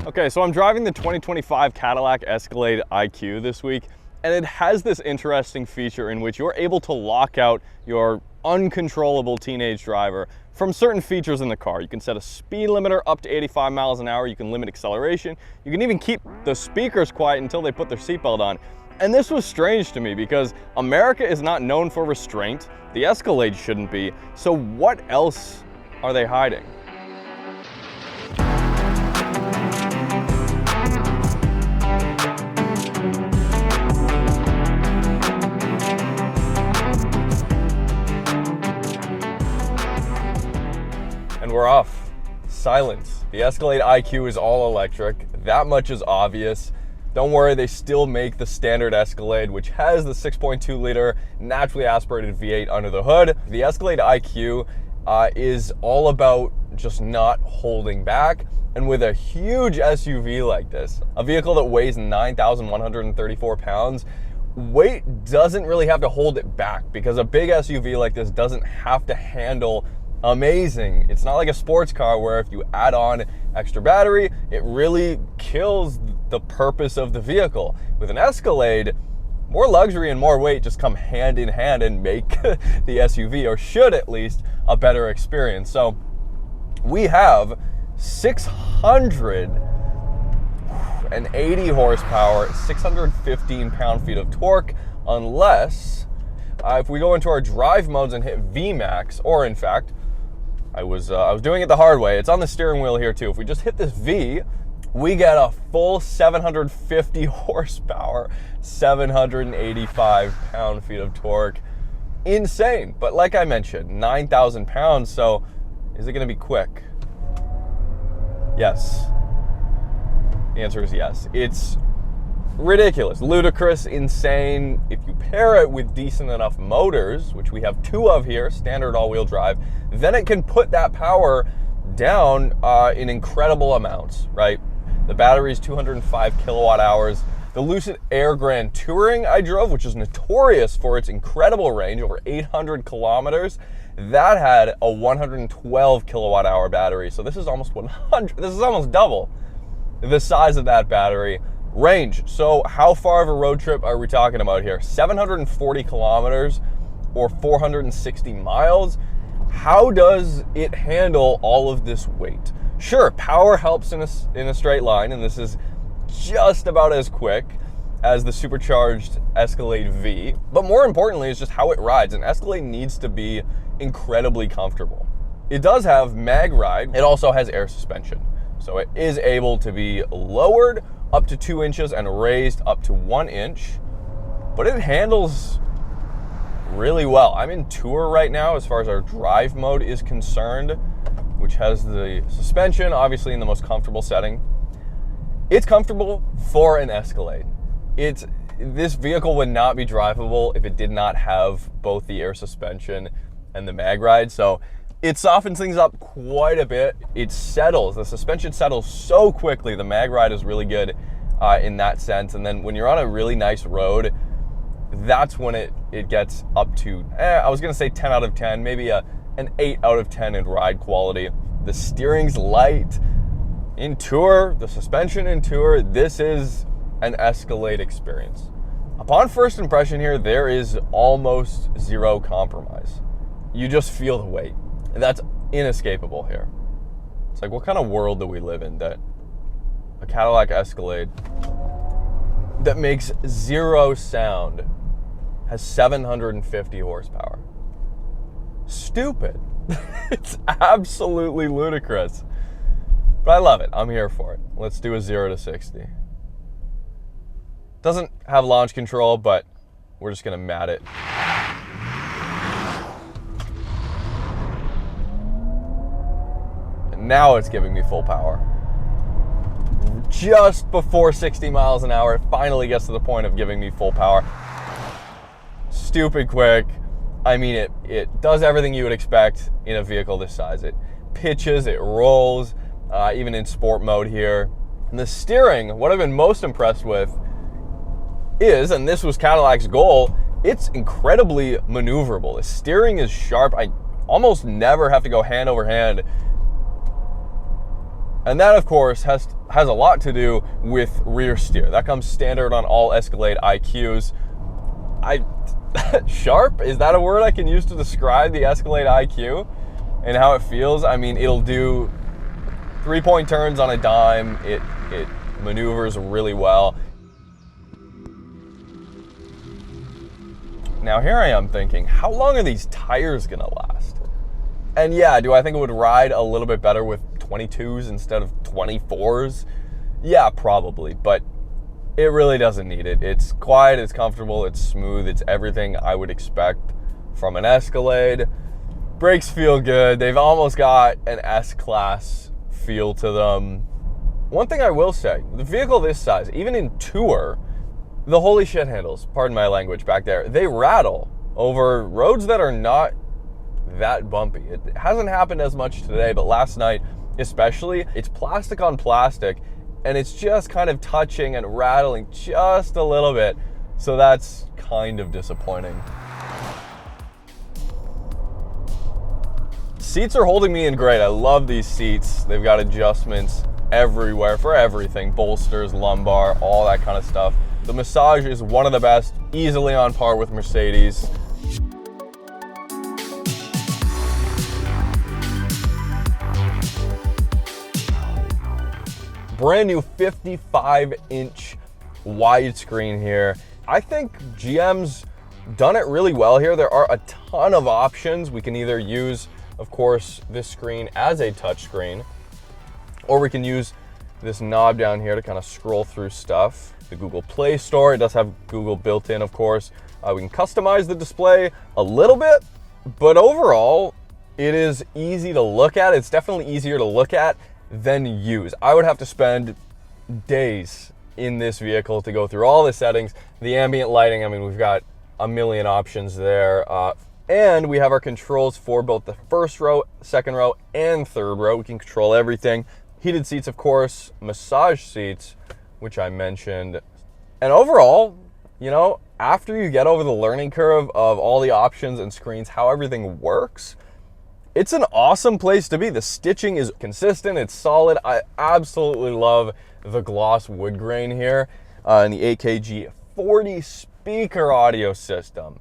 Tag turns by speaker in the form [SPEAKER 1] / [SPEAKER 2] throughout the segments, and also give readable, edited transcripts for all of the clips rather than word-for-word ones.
[SPEAKER 1] Okay, so I'm driving the 2025 Cadillac Escalade IQ this week, and it has this interesting feature in which you're able to lock out your uncontrollable teenage driver from certain features in the car. You can set a speed limiter up to 85 miles an hour, you can limit acceleration, you can even keep the speakers quiet until they put their seatbelt on. And this was strange to me because America is not known for restraint, the Escalade shouldn't be, so what else are they hiding? And we're off. Silence. The Escalade IQ is all electric. That much is obvious. Don't worry, they still make the standard Escalade, which has the 6.2 liter naturally aspirated V8 under the hood. The Escalade IQ is all about just not holding back. And with a huge SUV like this, a vehicle that weighs 9,134 pounds, weight doesn't really have to hold it back because a big SUV like this doesn't have to handle amazing. It's not like a sports car where if you add on extra battery, it really kills the purpose of the vehicle. With an Escalade, more luxury and more weight just come hand in hand and make the SUV, or should at least, a better experience. So we have 680 horsepower, 615 pound-feet of torque, unless if we go into our drive modes and hit VMAX, or in fact, I was doing it the hard way. It's on the steering wheel here too. If we just hit this V, we get a full 750 horsepower, 785 pound-feet of torque. Insane. But like I mentioned, 9,000 pounds, so is it going to be quick? Yes. The answer is yes. It's ridiculous, ludicrous, insane. If you pair it with decent enough motors, which we have two of here, standard all-wheel drive, then it can put that power down in incredible amounts, right? The battery is 205 kilowatt hours. The Lucid Air Grand Touring I drove, which is notorious for its incredible range, over 800 kilometers, that had a 112 kilowatt hour battery. So this is almost 100, this is almost double the size of that battery. Range, so how far of a road trip are we talking about here? 740 kilometers or 460 miles. How does it handle all of this weight? Sure, power helps in a straight line, and this is just about as quick as the supercharged Escalade V, but more importantly is just how it rides. An Escalade needs to be incredibly comfortable. It does have mag ride. It also has air suspension, so it is able to be lowered up to 2 inches and raised up to 1 inch, but it handles really well. I'm in Tour right now as far as our drive mode is concerned, which has the suspension obviously in the most comfortable setting. It's comfortable for an Escalade. This vehicle would not be drivable if it did not have both the air suspension and the mag ride, so it softens things up quite a bit. It settles, the suspension settles so quickly. The mag ride is really good in that sense. And then when you're on a really nice road, that's when it gets up to, I was gonna say 10 out of 10, maybe an 8 out of 10 in ride quality. The steering's light. In Tour, the suspension in Tour, this is an Escalade experience. Upon first impression here, there is almost zero compromise. You just feel the weight. That's inescapable here. It's like, what kind of world do we live in that a Cadillac Escalade that makes zero sound has 750 horsepower? Stupid. It's absolutely ludicrous. But I love it. I'm here for it. Let's do a 0 to 60. Doesn't have launch control, but we're just gonna mat it. Now it's giving me full power. Just before 60 miles an hour, it finally gets to the point of giving me full power. Stupid quick. I mean, it does everything you would expect in a vehicle this size. It pitches, it rolls, even in sport mode here. And the steering, what I've been most impressed with is, and this was Cadillac's goal, it's incredibly maneuverable. The steering is sharp. I almost never have to go hand over hand And that, of course, has a lot to do with rear steer. That comes standard on all Escalade IQs. Sharp, is that a word I can use to describe the Escalade IQ and how it feels? I mean, it'll do 3-point turns on a dime. It maneuvers really well. Now here I am thinking, how long are these tires gonna last? And yeah, do I think it would ride a little bit better with 22s instead of 24s? Yeah, probably, but it really doesn't need it. It's quiet, it's comfortable, it's smooth, it's everything I would expect from an Escalade. Brakes feel good. They've almost got an S-Class feel to them. One thing I will say, the vehicle this size, even in tour, the holy shit handles, pardon my language back there, they rattle over roads that are not that bumpy. It hasn't happened as much today, but last night especially, it's plastic on plastic, and it's just kind of touching and rattling just a little bit, so that's kind of disappointing. Seats are holding me in great. I love these seats. They've got adjustments everywhere for everything, bolsters, lumbar, all that kind of stuff. The massage is one of the best, easily on par with Mercedes. Brand new 55-inch widescreen here. I think GM's done it really well here. There are a ton of options. We can either use, of course, this screen as a touchscreen, or we can use this knob down here to kind of scroll through stuff. The Google Play Store, it does have Google built in, of course. We can customize the display a little bit, but overall, it is easy to look at. It's definitely easier to look at than use. I would have to spend days in this vehicle to go through all the settings. The ambient lighting, I mean, we've got a million options there. And we have our controls for both the first row, second row, and third row. We can control everything. Heated seats, of course, massage seats, which I mentioned. And overall, you know, after you get over the learning curve of all the options and screens, how everything works, it's an awesome place to be. The stitching is consistent, it's solid. I absolutely love the gloss wood grain here and the AKG 40 speaker audio system.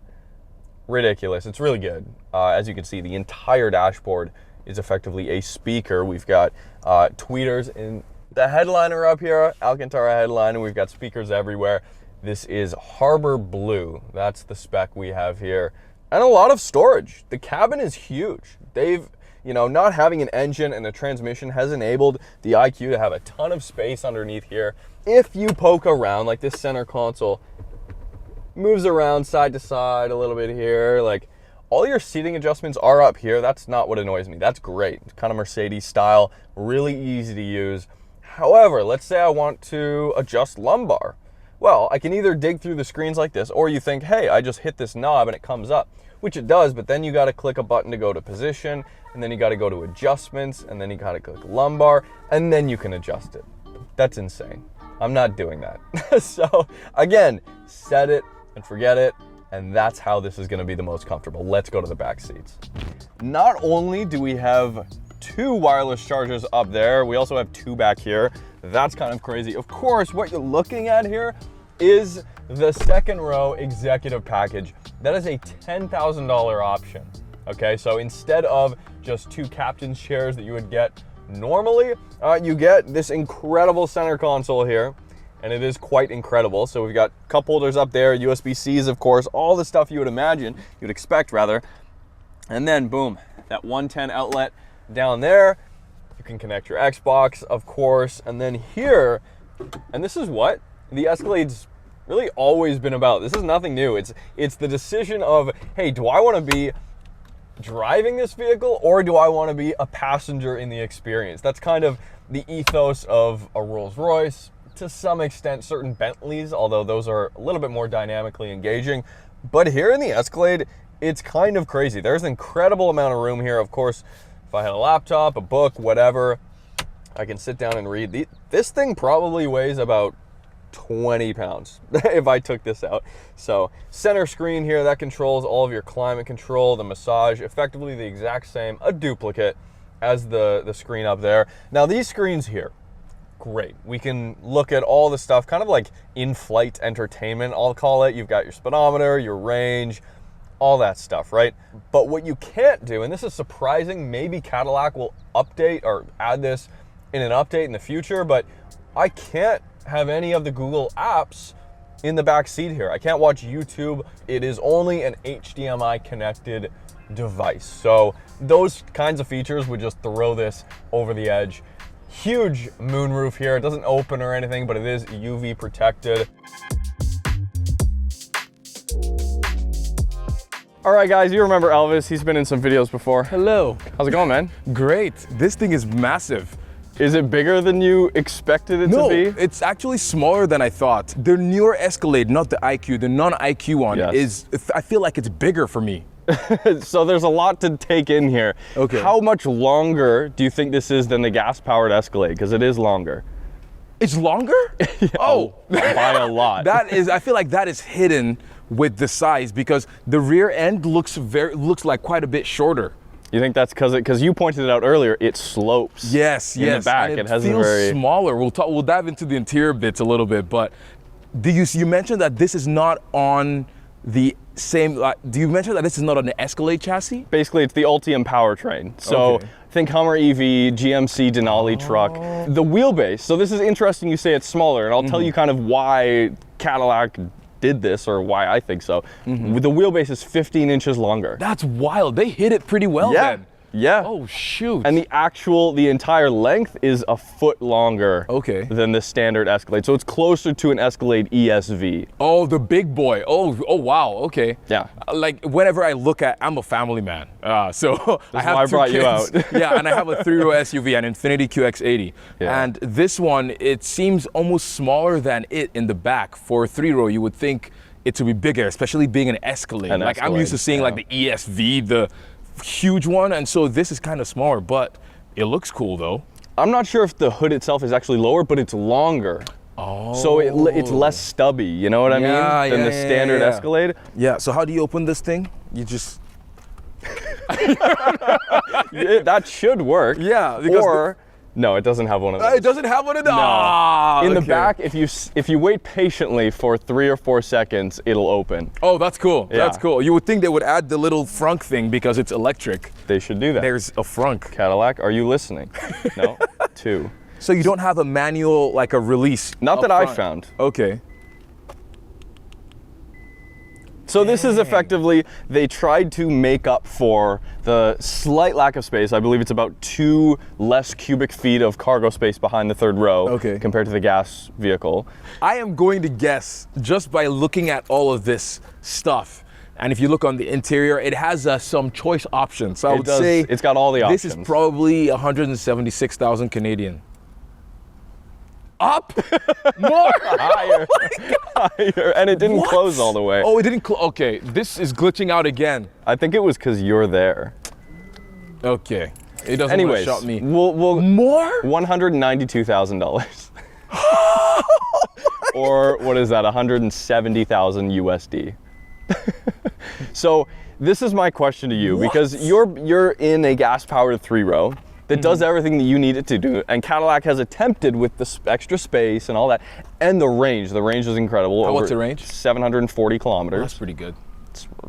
[SPEAKER 1] Ridiculous, it's really good. As you can see, the entire dashboard is effectively a speaker. We've got tweeters in the headliner up here, Alcantara headliner. We've got speakers everywhere. This is Harbor Blue. That's the spec we have here. And a lot of storage. The cabin is huge. They've, you know, not having an engine and a transmission has enabled the IQ to have a ton of space underneath here. If you poke around, like this center console moves around side to side a little bit here, like all your seating adjustments are up here. That's not what annoys me. That's great. It's kind of Mercedes style, really easy to use. However, let's say I want to adjust lumbar. Well, I can either dig through the screens like this, or you think, hey, I just hit this knob and it comes up, which it does, but then you got to click a button to go to position, and then you got to go to adjustments, and then you got to click lumbar, and then you can adjust it. That's insane. I'm not doing that. So again, set it and forget it, and that's how this is going to be the most comfortable. Let's go to the back seats. Not only do we have 2 wireless chargers up there, we also have 2 back here. That's kind of crazy. Of course, what you're looking at here is the second row executive package. That is a $10,000 option. Okay, so instead of just 2 captain's chairs that you would get normally, you get this incredible center console here, and it is quite incredible. So we've got cup holders up there, USB-Cs, of course, all the stuff you would imagine, you'd expect rather, and then boom, that 110 outlet down there. You can connect your Xbox, of course, and then here, and this is what the Escalade's really always been about. This is nothing new. It's the decision of, hey, do I want to be driving this vehicle, or do I want to be a passenger in the experience? That's kind of the ethos of a Rolls-Royce, to some extent certain Bentleys, although those are a little bit more dynamically engaging. But here in the Escalade, it's kind of crazy. There's an incredible amount of room here. Of course, if I had a laptop, a book, whatever, I can sit down and read. This thing probably weighs about 20 pounds if I took this out. So center screen here, that controls all of your climate control, the massage, effectively the exact same, a duplicate as the screen up there. Now these screens here, great. We can look at all the stuff, kind of like in-flight entertainment, I'll call it. You've got your speedometer, your range, all that stuff, right? But what you can't do, and this is surprising, maybe Cadillac will update or add this in an update in the future, but I can't have any of the Google apps in the back seat here. I can't watch YouTube. It is only an HDMI connected device. So those kinds of features would just throw this over the edge. Huge moonroof here. It doesn't open or anything, but it is UV protected. All right, guys, you remember Elvis. He's been in some videos before.
[SPEAKER 2] Hello.
[SPEAKER 1] How's it going, man?
[SPEAKER 2] Great. This thing is massive.
[SPEAKER 1] Is it bigger than you expected it to be?
[SPEAKER 2] No, it's actually smaller than I thought. The newer Escalade, not the IQ, the non-IQ one, is, I feel like it's bigger for me.
[SPEAKER 1] So there's a lot to take in here.
[SPEAKER 2] Okay.
[SPEAKER 1] How much longer do you think this is than the gas-powered Escalade? Because it is longer.
[SPEAKER 2] It's longer?
[SPEAKER 1] Yeah,
[SPEAKER 2] oh,
[SPEAKER 1] by a lot.
[SPEAKER 2] That is, I feel like that is hidden with the size because the rear end looks like quite a bit shorter.
[SPEAKER 1] You think that's because you pointed it out earlier, it slopes.
[SPEAKER 2] Yes,
[SPEAKER 1] in the back.
[SPEAKER 2] And
[SPEAKER 1] it has
[SPEAKER 2] feels
[SPEAKER 1] a very
[SPEAKER 2] smaller. We'll dive into the interior bits a little bit, but you mentioned that this is not on the same, do you mention that this is not on the Escalade chassis?
[SPEAKER 1] Basically, it's the Ultium powertrain. So think Hummer EV, GMC Denali truck. The wheelbase, so this is interesting you say it's smaller, and I'll tell you kind of why Cadillac did this, or why I think so. The wheelbase is 15 inches longer.
[SPEAKER 2] That's wild. They hit it pretty well then.
[SPEAKER 1] Yeah.
[SPEAKER 2] Oh, shoot.
[SPEAKER 1] And the entire length is a foot longer than the standard Escalade. So it's closer to an Escalade ESV.
[SPEAKER 2] Oh, the big boy. Oh, wow. Okay.
[SPEAKER 1] Yeah.
[SPEAKER 2] Like whenever I look at, I'm a family man. So I have two
[SPEAKER 1] brought
[SPEAKER 2] kids.
[SPEAKER 1] You out.
[SPEAKER 2] Yeah, and I have a 3-row SUV, an Infiniti QX80.
[SPEAKER 1] Yeah.
[SPEAKER 2] And this one, it seems almost smaller than it in the back. For a 3-row, you would think it would be bigger, especially being an Escalade. I'm used to seeing like the ESV, the huge one, and so this is kind of smaller, but it looks cool though.
[SPEAKER 1] I'm not sure if the hood itself is actually lower, but it's longer.
[SPEAKER 2] Oh.
[SPEAKER 1] So it's less stubby, you know what I mean? Than the standard Escalade.
[SPEAKER 2] Yeah, so how do you open this thing? You just...
[SPEAKER 1] That should work.
[SPEAKER 2] Yeah, because
[SPEAKER 1] no, it doesn't have one of those.
[SPEAKER 2] It doesn't have one of those?
[SPEAKER 1] No. In the back, if you wait patiently for 3 or 4 seconds, it'll open.
[SPEAKER 2] Oh, that's cool.
[SPEAKER 1] Yeah.
[SPEAKER 2] That's cool. You would think they would add the little frunk thing because it's electric.
[SPEAKER 1] They should do that.
[SPEAKER 2] There's a frunk.
[SPEAKER 1] Cadillac, are you listening? No? 2.
[SPEAKER 2] So you don't have a manual, like a release?
[SPEAKER 1] Not that I found.
[SPEAKER 2] Okay.
[SPEAKER 1] So this is effectively, they tried to make up for the slight lack of space. I believe it's about 2 less cubic feet of cargo space behind the 3rd row compared to the gas vehicle.
[SPEAKER 2] I am going to guess, just by looking at all of this stuff, and if you look on the interior, it has some choice options. So I would say
[SPEAKER 1] it's got all the options.
[SPEAKER 2] This is probably 176,000 Canadian. Up? More?
[SPEAKER 1] Higher. Higher. And it didn't close all the way.
[SPEAKER 2] Oh, it didn't close. Okay, this is glitching out again.
[SPEAKER 1] I think it was because you're there.
[SPEAKER 2] Okay. It doesn't want to shut me.
[SPEAKER 1] We'll
[SPEAKER 2] more?
[SPEAKER 1] $192,000. Or what is that? 170,000 USD. So this is my question to you, because you're in a gas-powered 3-row that does everything that you need it to do, and Cadillac has attempted with the extra space and all that, and the range. The range is incredible.
[SPEAKER 2] What's the range?
[SPEAKER 1] 740 kilometers.
[SPEAKER 2] That's pretty good.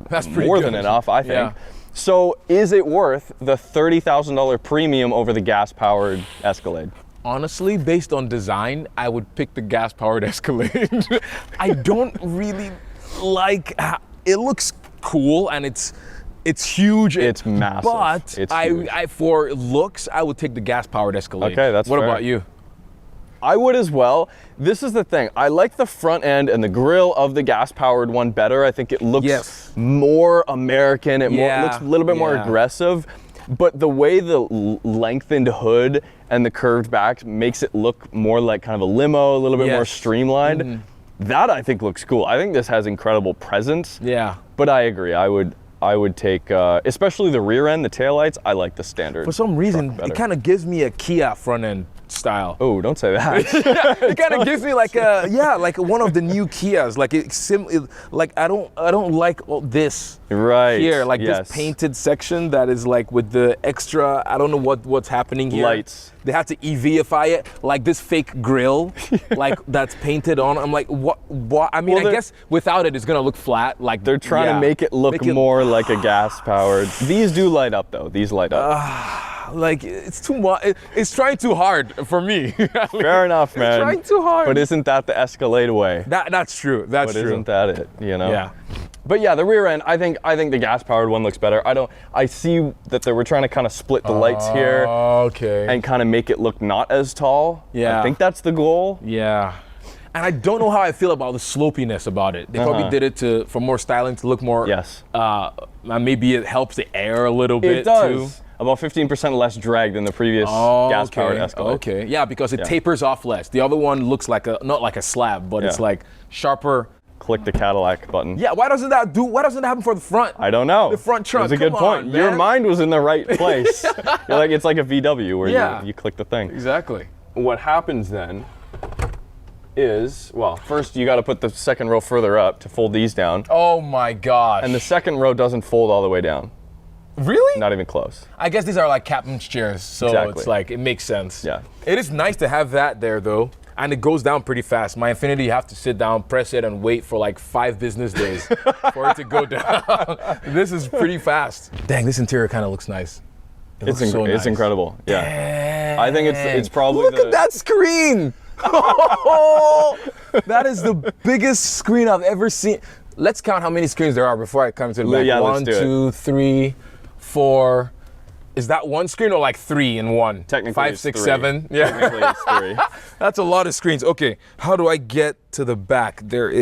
[SPEAKER 1] That's pretty more than enough, I think. Yeah. So is it worth the $30,000 premium over the gas-powered Escalade?
[SPEAKER 2] Honestly, based on design, I would pick the gas-powered Escalade. I don't really like how it looks cool, and it's huge.
[SPEAKER 1] It's massive.
[SPEAKER 2] But I for looks, I would take the gas-powered Escalade.
[SPEAKER 1] Okay, that's fair.
[SPEAKER 2] What about you?
[SPEAKER 1] I would as well. This is the thing. I like the front end and the grille of the gas-powered one better. I think it looks more American. It looks a little bit more aggressive. But the way the lengthened hood and the curved back makes it look more like kind of a limo, a little bit more streamlined. That I think looks cool. I think this has incredible presence.
[SPEAKER 2] Yeah.
[SPEAKER 1] But I agree. I would take, especially the rear end, the taillights. I like the standard.
[SPEAKER 2] For some reason, it kind of gives me a Kia front end style.
[SPEAKER 1] Oh, don't say that.
[SPEAKER 2] It kind of gives me like like one of the new Kias. Like like I don't like all this
[SPEAKER 1] Right.
[SPEAKER 2] here, like
[SPEAKER 1] yes.
[SPEAKER 2] this painted section that is like with the extra. I don't know what's happening here.
[SPEAKER 1] Lights.
[SPEAKER 2] They have to EVify it, like this fake grill, like that's painted on. I'm like, what? I mean, I guess without it, it's gonna look flat. Like
[SPEAKER 1] they're trying to make it look more like a gas-powered. These do light up though. These light up.
[SPEAKER 2] Like it's too much. It's trying too hard for me.
[SPEAKER 1] Fair enough, man.
[SPEAKER 2] It's trying too hard.
[SPEAKER 1] But isn't that the Escalade way?
[SPEAKER 2] That's true. That's
[SPEAKER 1] but
[SPEAKER 2] true.
[SPEAKER 1] Isn't that it? You know?
[SPEAKER 2] Yeah.
[SPEAKER 1] But yeah, the rear end, I think the gas-powered one looks better. I see that they were trying to kind of split the lights here.
[SPEAKER 2] Okay.
[SPEAKER 1] And kind of make it look not as tall.
[SPEAKER 2] Yeah.
[SPEAKER 1] I think that's the goal.
[SPEAKER 2] Yeah. And I don't know how I feel about the slopiness about it. They probably did it for more styling, to look more.
[SPEAKER 1] Yes.
[SPEAKER 2] Maybe it helps the air a little bit.
[SPEAKER 1] It does.
[SPEAKER 2] Too.
[SPEAKER 1] About 15% less drag than the previous gas-powered Escalade.
[SPEAKER 2] Okay. Yeah, because it tapers off less. The other one looks like not like a slab, but it's like sharper.
[SPEAKER 1] Click the Cadillac button.
[SPEAKER 2] Yeah, why doesn't that happen for the front?
[SPEAKER 1] I don't know.
[SPEAKER 2] The front trunk.
[SPEAKER 1] That's a good point.
[SPEAKER 2] Man.
[SPEAKER 1] Your mind was in the right place. You're like, it's like a VW where you click the thing.
[SPEAKER 2] Exactly.
[SPEAKER 1] What happens then is, well, first you got to put the second row further up to fold these down.
[SPEAKER 2] Oh my gosh.
[SPEAKER 1] And the second row doesn't fold all the way down.
[SPEAKER 2] Really?
[SPEAKER 1] Not even close.
[SPEAKER 2] I guess these are like captain's chairs, so it's like, it makes sense.
[SPEAKER 1] Yeah.
[SPEAKER 2] It is nice to have that there though. And it goes down pretty fast. My Infinity, you have to sit down, press it, and wait for like 5 business days for it to go down. This is pretty fast. Dang, this interior kind of looks nice.
[SPEAKER 1] It's incredible. Yeah.
[SPEAKER 2] Dang.
[SPEAKER 1] I think it's probably
[SPEAKER 2] Look at that screen. That is the biggest screen I've ever seen. Let's count how many screens there are before I come to the back.
[SPEAKER 1] Yeah,
[SPEAKER 2] 1, 2, 3, 4. Is that one screen or like 3 in one?
[SPEAKER 1] Technically,
[SPEAKER 2] 5,
[SPEAKER 1] it's
[SPEAKER 2] 6,
[SPEAKER 1] 3.
[SPEAKER 2] 7. Yeah.
[SPEAKER 1] Technically, it's 3.
[SPEAKER 2] That's a lot of screens. Okay, how do I get to the back? There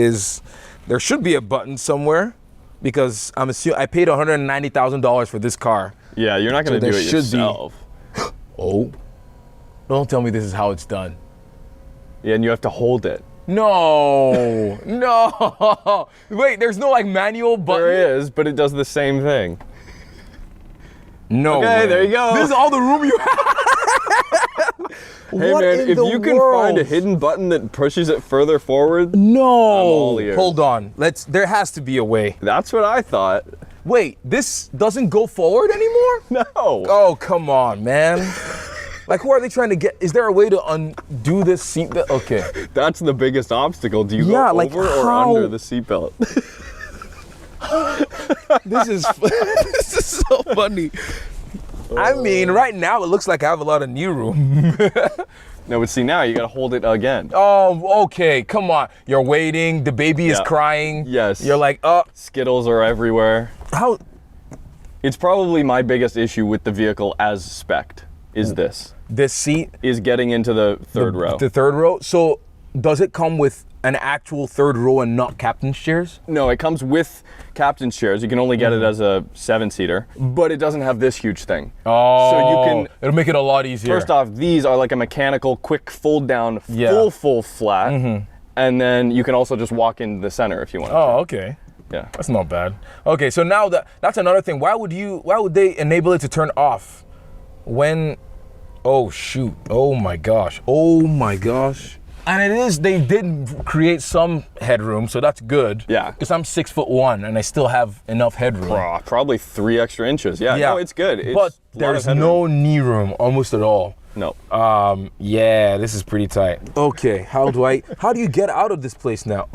[SPEAKER 2] should be a button somewhere, because I'm assuming I paid $190,000 for this car.
[SPEAKER 1] Yeah, you're not going to do it yourself.
[SPEAKER 2] Oh, don't tell me this is how it's done.
[SPEAKER 1] Yeah, and you have to hold it.
[SPEAKER 2] No, no. Wait, there's no like manual button?
[SPEAKER 1] There is, but it does the same thing.
[SPEAKER 2] No
[SPEAKER 1] Okay,
[SPEAKER 2] way.
[SPEAKER 1] there you go.
[SPEAKER 2] This is all the room you have.
[SPEAKER 1] Hey
[SPEAKER 2] What
[SPEAKER 1] man,
[SPEAKER 2] in
[SPEAKER 1] if
[SPEAKER 2] the
[SPEAKER 1] you can
[SPEAKER 2] world?
[SPEAKER 1] find a hidden button that pushes it further forward,
[SPEAKER 2] No.
[SPEAKER 1] all ears.
[SPEAKER 2] Hold on. There has to be a way.
[SPEAKER 1] that's what I thought.
[SPEAKER 2] Wait, this doesn't go forward anymore?
[SPEAKER 1] No.
[SPEAKER 2] Oh, come on, man. Like, who are they trying to get? Is there a way to undo this seatbelt? Okay.
[SPEAKER 1] That's the biggest obstacle. Do you
[SPEAKER 2] Yeah,
[SPEAKER 1] go
[SPEAKER 2] like
[SPEAKER 1] over or
[SPEAKER 2] how-
[SPEAKER 1] under the seatbelt?
[SPEAKER 2] This is this is so funny. I mean, right now it looks like I have a lot of knee room.
[SPEAKER 1] No, but see now you gotta hold it again.
[SPEAKER 2] Oh, okay, come on. You're waiting, the baby is crying.
[SPEAKER 1] Yes.
[SPEAKER 2] You're like,
[SPEAKER 1] Skittles are everywhere.
[SPEAKER 2] how?
[SPEAKER 1] It's probably my biggest issue with the vehicle as spec'd is
[SPEAKER 2] This seat?
[SPEAKER 1] is getting into the third row.
[SPEAKER 2] The third row? So, does it come with an actual third row and not captain's chairs?
[SPEAKER 1] No, it comes with captain's chairs. You can only get it as a 7-seater, but it doesn't have this huge thing.
[SPEAKER 2] Oh,
[SPEAKER 1] So you can,
[SPEAKER 2] it'll make it a lot easier.
[SPEAKER 1] first off, these are like a mechanical quick fold down, full flat. And then you can also just walk in the center if you want.
[SPEAKER 2] Oh, okay.
[SPEAKER 1] Yeah.
[SPEAKER 2] That's not bad. Okay, so now that's another thing. Why would they enable it to turn off when, oh shoot, oh my gosh. And they did create some headroom, so that's good.
[SPEAKER 1] Yeah.
[SPEAKER 2] Because I'm 6'1" and I still have enough headroom.
[SPEAKER 1] Probably 3 extra inches. Yeah, no, it's good. It's
[SPEAKER 2] but
[SPEAKER 1] a lot
[SPEAKER 2] there's
[SPEAKER 1] of
[SPEAKER 2] no knee room almost at all.
[SPEAKER 1] No.
[SPEAKER 2] Yeah, this is pretty tight. Okay, how do you get out of this place now?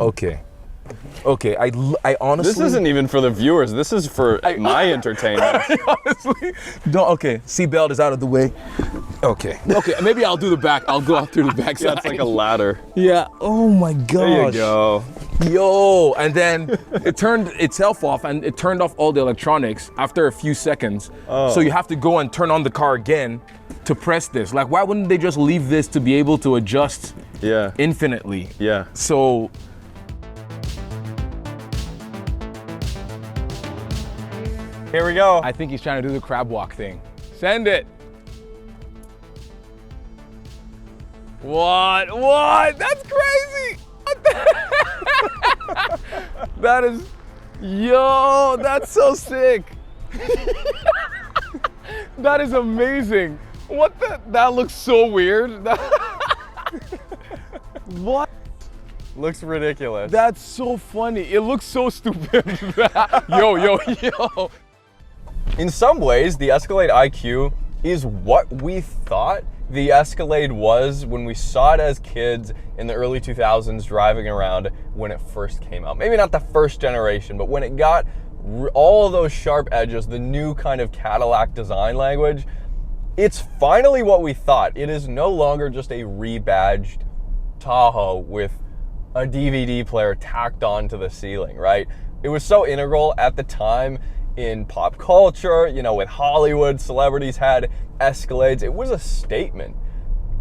[SPEAKER 2] Okay, I honestly.
[SPEAKER 1] This isn't even for the viewers. This is for my entertainment.
[SPEAKER 2] Honestly, okay, seatbelt is out of the way. Okay, maybe I'll do the back. I'll go out through the back side.
[SPEAKER 1] That's like a ladder.
[SPEAKER 2] Yeah, oh my gosh.
[SPEAKER 1] There you go.
[SPEAKER 2] Yo, and then it turned itself off, and it turned off all the electronics after a few seconds.
[SPEAKER 1] Oh.
[SPEAKER 2] So you have to go and turn on the car again to press this. Like, why wouldn't they just leave this to be able to adjust infinitely?
[SPEAKER 1] Yeah.
[SPEAKER 2] So,
[SPEAKER 1] Here we go.
[SPEAKER 2] I think he's trying to do the crab walk thing. Send it. What? That's crazy. What the That is, that's so sick. That is amazing. What the? That looks so weird. What?
[SPEAKER 1] Looks ridiculous.
[SPEAKER 2] That's so funny. It looks so stupid. Yo.
[SPEAKER 1] In some ways, the Escalade IQ is what we thought the Escalade was when we saw it as kids in the early 2000s driving around when it first came out. Maybe not the first generation, but when it got all of those sharp edges, the new kind of Cadillac design language, it's finally what we thought. It is no longer just a rebadged Tahoe with a DVD player tacked onto the ceiling, right? It was so integral at the time in pop culture, you know, with Hollywood, celebrities had Escalades. It was a statement.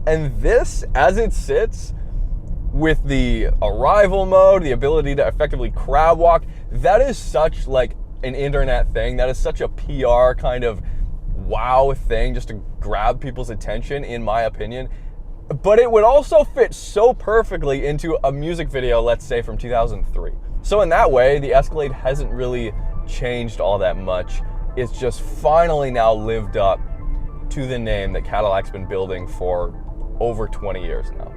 [SPEAKER 1] And this, as it sits, with the arrival mode, the ability to effectively crab walk, that is such like an internet thing. That is such a PR kind of wow thing just to grab people's attention, in my opinion. But it would also fit so perfectly into a music video, let's say from 2003. So in that way, the Escalade hasn't really changed all that much. It's just finally now lived up to the name that Cadillac's been building for over 20 years now.